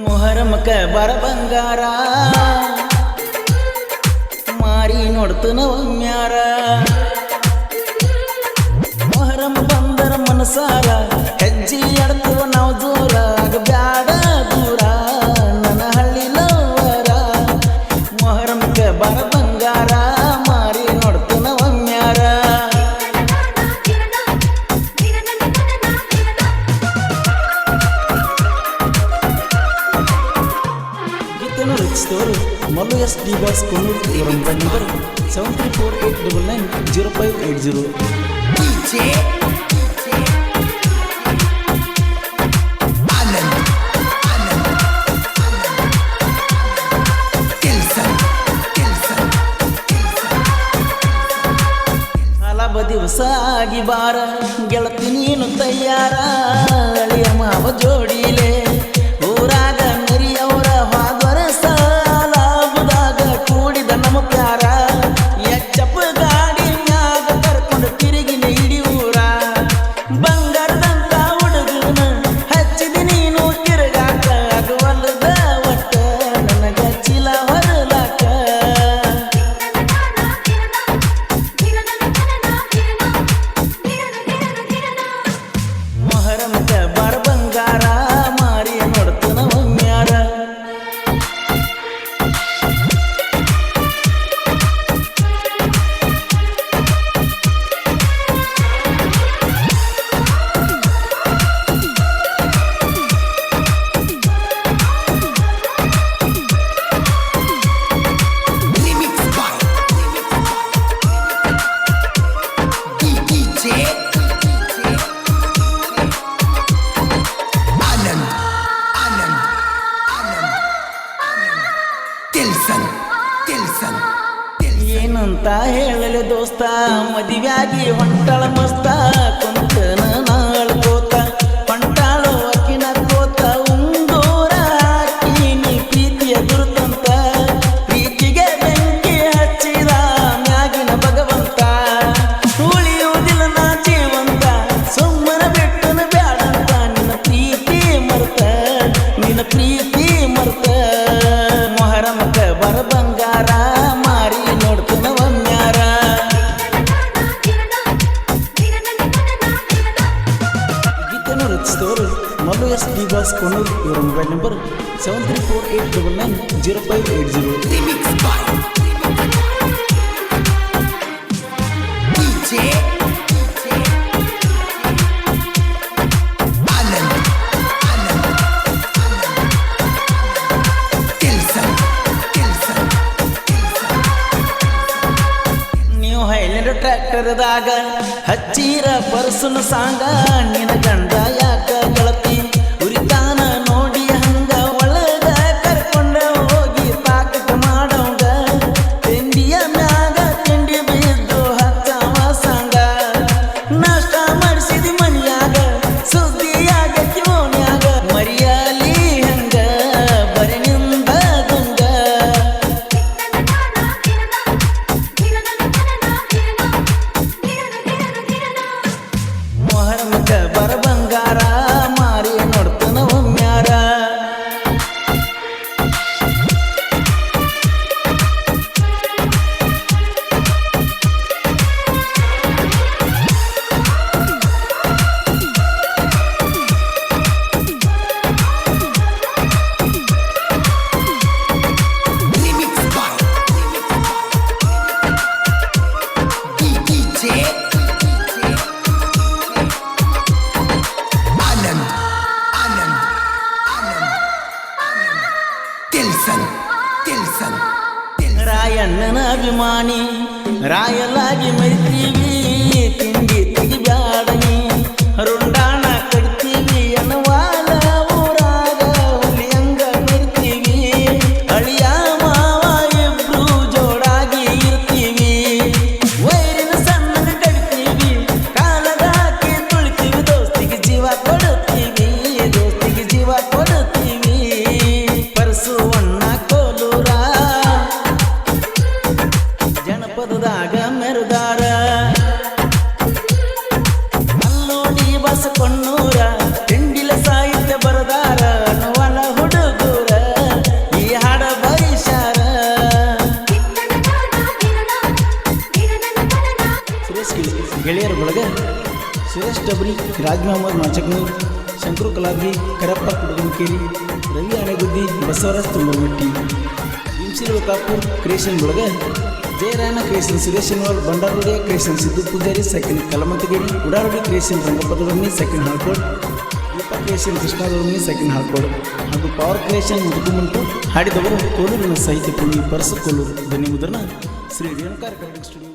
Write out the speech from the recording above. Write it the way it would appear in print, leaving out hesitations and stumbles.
ಮೊಹರಮಕ ಬರ ಬಂಗಾರ ಮಾರಿ ನೋಡ್ತನ ಒಮ್ಮ್ಯಾರ ಮೊಹರಂ ಬಂದರ ಮನಸಾರ ಹೆಜ್ಜೆ ಎಡ್ತವ ನಾವು ದೂರ ಬ್ಯಾಡ ದೂರ ನನ್ನ ಹಳ್ಳಿ ಲವರ ಮೊಹರಮಕ ಬರ ಬಂಗಾರ ಮಾರಿ ನೋಡ್ತನ ಒಮ್ಮ್ಯಾರ Malu S. Dibas Kunur Orang Number 7348990580 DJ Anand Tilson ಹಲವ ದಿವಸ ಆಗಿ ಬಾರ ಗೆಳತಿ ನೀನು ತಯ್ಯಾರ ಅಳಿಯ ಮಾವ ಜೋಡಿಲೆ ಊರಾಗ ಮೆರಿಯವರ ಹಾದ್ವರ ಸಾಲಾಬುದಾಗ ಕೂಡಿದ ನಮ್ಮ ಪ್ಯಾರ ಎಚ್ಚಪ್ಪ ಗಾಡಿ ಮ್ಯಾಗ ಕರ್ಕೊಂಡು ತಿರುಗಿನ ಇಡಿ ಊರ ಬಂಗಾರದಂತ ಹುಡುಗನ ಹಚ್ಚಿದ ನೀನು ತಿರುಗಾಕ ಅಗವಲ್ಲದ ಒಟ್ಟ ನನಗ ಚಿಲ ಹೊರಲಾಕ ಮೊಹರಮಕ ಬರ ಬಂಗಾರ ಮಾರಿ ನೋಡ್ತನ ಒಮ್ಮ್ಯಾರ Remix by DJ Anand Tilson ಏನಂತ ಹೇಳಲೆ ದೋಸ್ತ ಮದುವ್ಯಾಗಿ ಹೊಂಟಳ ಮಸ್ತ ಕುಂತನ ನಾಳ್ಕೋತ ಹೊಂಟಾಳು ಅಕ್ಕಿನ ಕೋತ ಉಂಗೋರ ಹಾಕಿ ನೀ ಪ್ರೀತಿಯ ದುರ್ತಂತ ಪ್ರೀತಿಗೆ ಬೆಂಕಿ ಹಚ್ಚಿದ ಮ್ಯಾಗಿನ ಭಗವಂತ ಉಳಿಯುವುದಿಲ್ಲ ನಾ ಜೀವಂತ ಸುಮ್ಮನ ಬಿಟ್ಟನ ಬ್ಯಾಡಂತ ನಿನ್ನ ಪ್ರೀತಿ ಮರ್ತ ಮೊಹರಮಕ ಬರ ಬಂಗಾರ ಮಾರಿ ನೋಡ್ತನ ಒಮ್ಮ್ಯಾರ ಗೀತೆಯನ್ನು ರಚಿಸಿದವರು ಮಲ್ಲು ಎಸ್ ಡಿಬಾಸ್ ಕೊಣ್ಣೂರ್ ಇವರ mobile number 7348990580 Remix by DJ Anand Tilson ನೀವು ಹೈಲೆಂಡ್ ಟ್ರ್ಯಾಕ್ಟರ್ದಾಗ ಹಚ್ಚೀರ ಪರ್ಸನ ಸಾಂಗ ನಿನ ಗಂಡ ಯಾಕ ಗೆಳತಿ ಉರಿತಾನ ನೋಡಿ ಹಂಗ ಒಳಗ ಕರ್ಕೊಂಡ ಹೋಗಿ ತಾಕಟ ಮಾಡೋಂಗ ತಿಂಡಿಯ ಮ್ಯಾಗ ತಿಂಡಿ ಬಿದ್ದು ಹಚ್ಚಾವ ಸಾಂಗ ನಾಷ್ಟ ಮಾಡಿಸಿದಿ ಮನಿಯಾಗ ಸುದ್ದಿಯಾಗ ಕಿವೋನ್ಯಾಗ ಮರಿಯಾಲಿ ಹಂಗ ಬರಿನಿಂದ ದುಂಗ ಮೊಹರಮಕ ಬರ ಬಂಗಾರ ಮಾರಿ ನೋಡ್ತನ ಒಮ್ಮ್ಯಾರ Remix by DJ Anand Tilson ರಾಯಣ್ಣನ ಅಭಿಮಾನಿ ರಾಯಲಾಗಿ ಮರಿತೀವಿ ತಿಂಡಿ ತೆಗಿಬ್ಯಾಡನಿ ರುಂಡಾಣ ಕಟ್ತೀವಿ ಅನ್ನವಾಲ ಊರಾಗ ಹುಲಿಯಂಗ ಮೆರಿತೀವಿ ಅಳಿಯ ಮಾವ ಇಬ್ರು ಜೋಡಾಗಿ ಇರ್ತೀವಿ ವೈರಿನ ಸಣ್ಣಗ ಕಟ್ತೀವಿ ಕಾಲದ ಹಾಕಿ ತುಳಿತೀವಿ ದೋಸ್ತಿಗೆ ಜೀವ ಕೊಡುತ್ತೀವಿ ಪರಸು ಅಣ್ಣ ಕೋಲೂರ ಜನಪದದಾಗ ಮೆರುದಾರ ಸುರೇಶ್ ಗೆಳೆಯರ ಬಳಗ ಸುರೇಶ್ ಡಬ್ರಿ, ರಾಜ್ ಮೊಹಮ್ಮದ್ ಮಾಚಕ್ನೂರ್, ಶಂಕರು ಕಲಾಬಿ, ಕರಪ್ಪ ಕುಡುಗನಕೇರಿ, ರವಿ ಆನೆಗುದ್ದಿ, ಬಸವರಾಜ್ ತುಂಬಮಟ್ಟಿ. ಭೀಮಶಿಲ್ ಕಾಪೂರ್ ಕ್ರಿಯೇಷನ್ ಬಳಗ ಜಯರಾಯಣ ಕ್ರಿಯೇಷನ್ ಸುರೇಶ್ ಶನಿವಾರ್, ಬಂಡಾರೋಡಿಯ creation Siddu Pujari, second Kalamantagiri, Udarodi creation ರಂಗಪದವರ್ಮಿ, ಸೆಕೆಂಡ್ ಹಾಳ್ಕೋಡ್, ದೀಪ ಕ್ರಿಯೇಷನ್ ಕೃಷ್ಣಾದವರ್ಮಿ, ಸೆಕೆಂಡ್ ಹಾಳ್ಕೋಡ್ ಹಾಗೂ ಪವರ್ ಕ್ರಿಯೇಷನ್ ಮುದುಕುಮಂಟು. ಹಾಡಿದವರು ಕೋಲೂರಿನ ಸಾಹಿತ್ಯ ಪ್ರೇಮಿ ಪರಸು ಕೋಲೂರು. ಧ್ವನಿ ಮುದ್ರಣ ಶ್ರೀ ರೇಣುಕಾರ ಕನ್ನಡ ಸ್ಟುಡಿಯೋ.